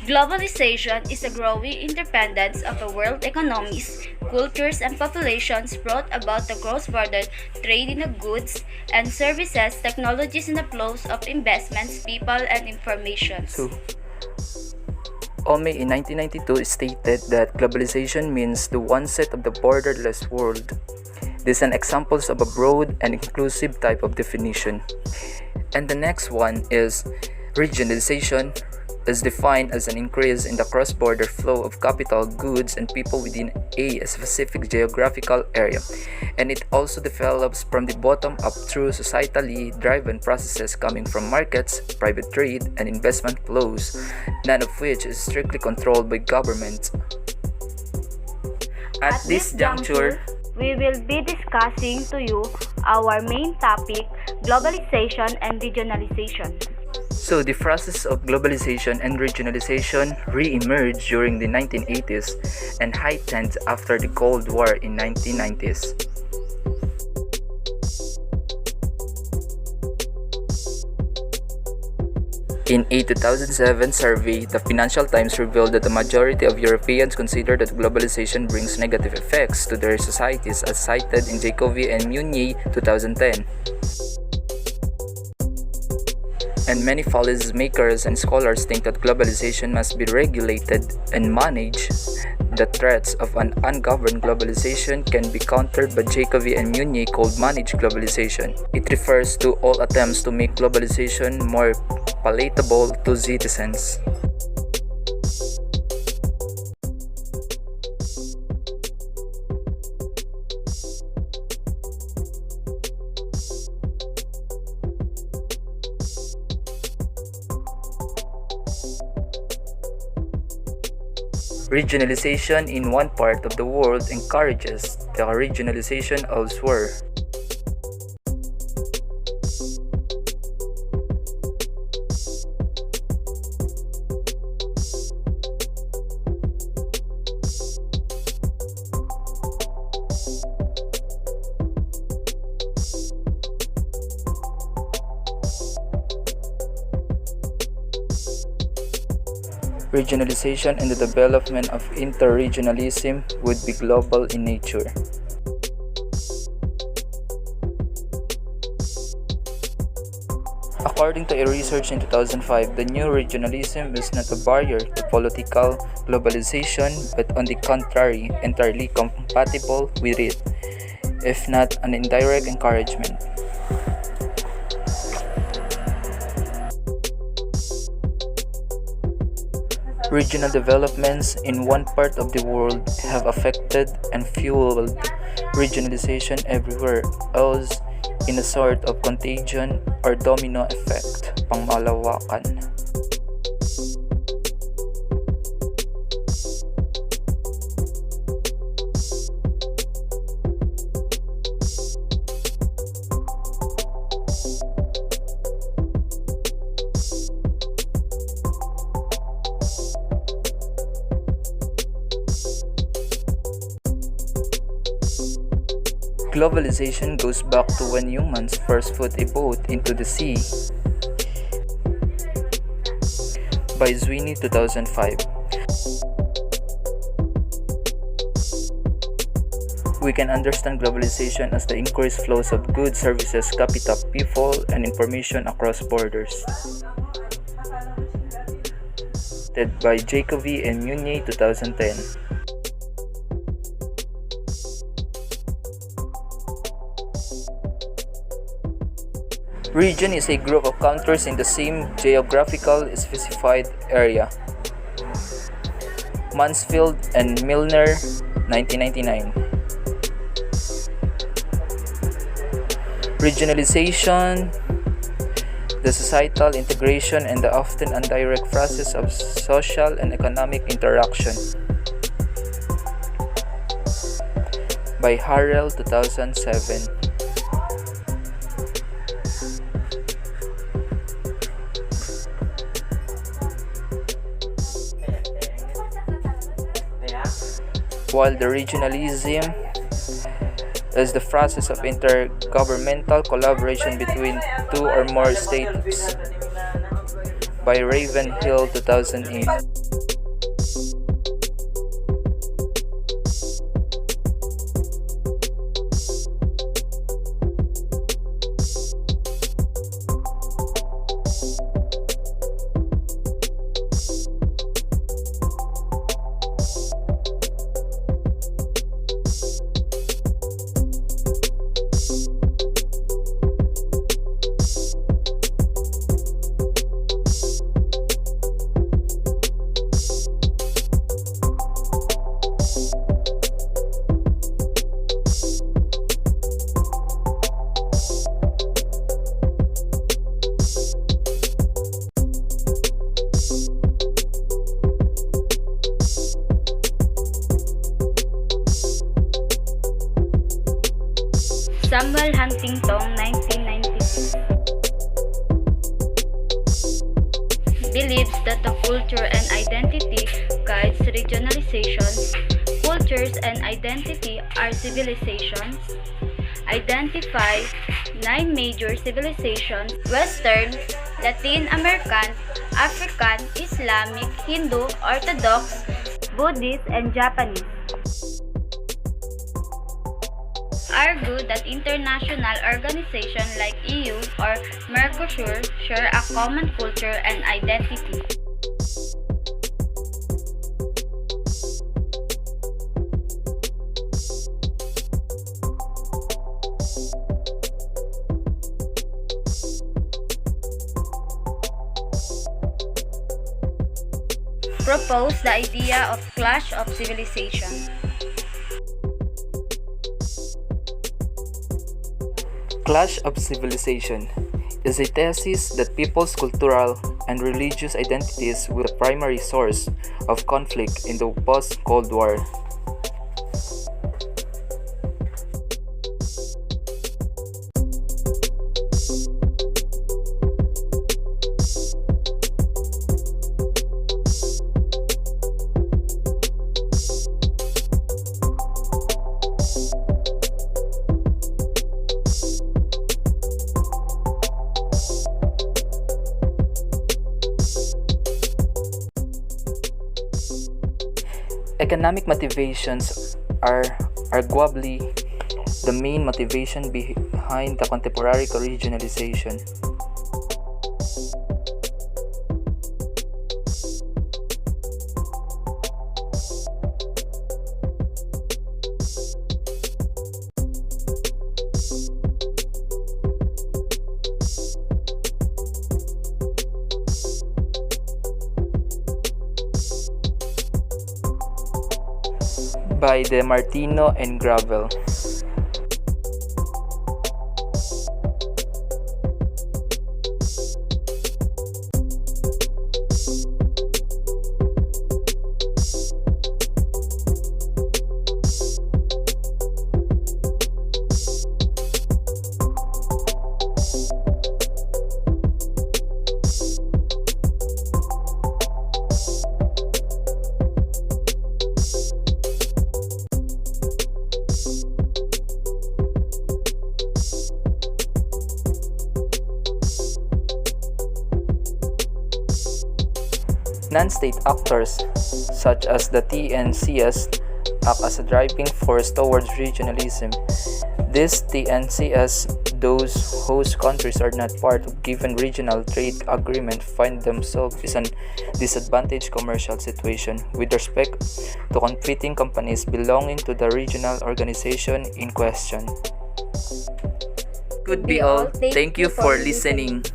Globalization is a growing interdependence of the world economies, cultures, and populations brought about the cross-border trade in the goods and services, technologies, and the flows of investments, people, and information. So, Ome in 1992 stated that globalization means the onset of the borderless world. These are examples of a broad and inclusive type of definition. And the next one is regionalization, is defined as an increase in the cross-border flow of capital, goods, and people within a specific geographical area. And it also develops from the bottom up through societally driven processes coming from markets, private trade, and investment flows, none of which is strictly controlled by government. At this juncture, we will be discussing to you our main topic, globalization and regionalization. So the process of globalization and regionalization re-emerged during the 1980s and heightened after the Cold War in 1990s. In a 2007 survey, the Financial Times revealed that the majority of Europeans consider that globalization brings negative effects to their societies, as cited in Jacobi and Munier 2010. And many policymakers and scholars think that globalization must be regulated and managed. The threats of an ungoverned globalization can be countered by Jacobi and Munier called managed globalization. It refers to all attempts to make globalization more palatable to citizens. Regionalization in one part of the world encourages the regionalization elsewhere. Regionalization and the development of interregionalism would be global in nature. According to a research in 2005, the new regionalism is not a barrier to political globalization, but on the contrary, entirely compatible with it, if not an indirect encouragement. Regional developments in one part of the world have affected and fueled regionalization everywhere else in a sort of contagion or domino effect, pangmalawakan. Globalization goes back to when humans first put a boat into the sea. By Zwini 2005. We can understand globalization as the increased flows of goods, services, capital, people, and information across borders. By Jacobi and Munier 2010. Region is a group of countries in the same geographical specified area. Mansfield and Milner, 1999. Regionalization, the societal integration and the often indirect process of social and economic interaction. By Harrell, 2007. While the regionalism is the process of intergovernmental collaboration between two or more states. By Ravenhill, 2008. Samuel Huntington, 1996, believes that the culture and identity guides regionalization. Cultures and identity are civilizations. Identify 9 major civilizations: Western, Latin American, African, Islamic, Hindu, Orthodox, Buddhist, and Japanese. Argue that international organizations like EU or Mercosur share a common culture and identity. Propose the idea of clash of civilization. Clash of civilization is a thesis that people's cultural and religious identities were the primary source of conflict in the post-Cold War. Economic motivations are arguably the main motivation behind the contemporary regionalization. By De Martino and Gravel. Non-state actors, such as the TNCs, act as a driving force towards regionalism. These TNCs, those host countries are not part of given regional trade agreement, find themselves in a disadvantaged commercial situation with respect to competing companies belonging to the regional organization in question. Could be all. Thank you for listening.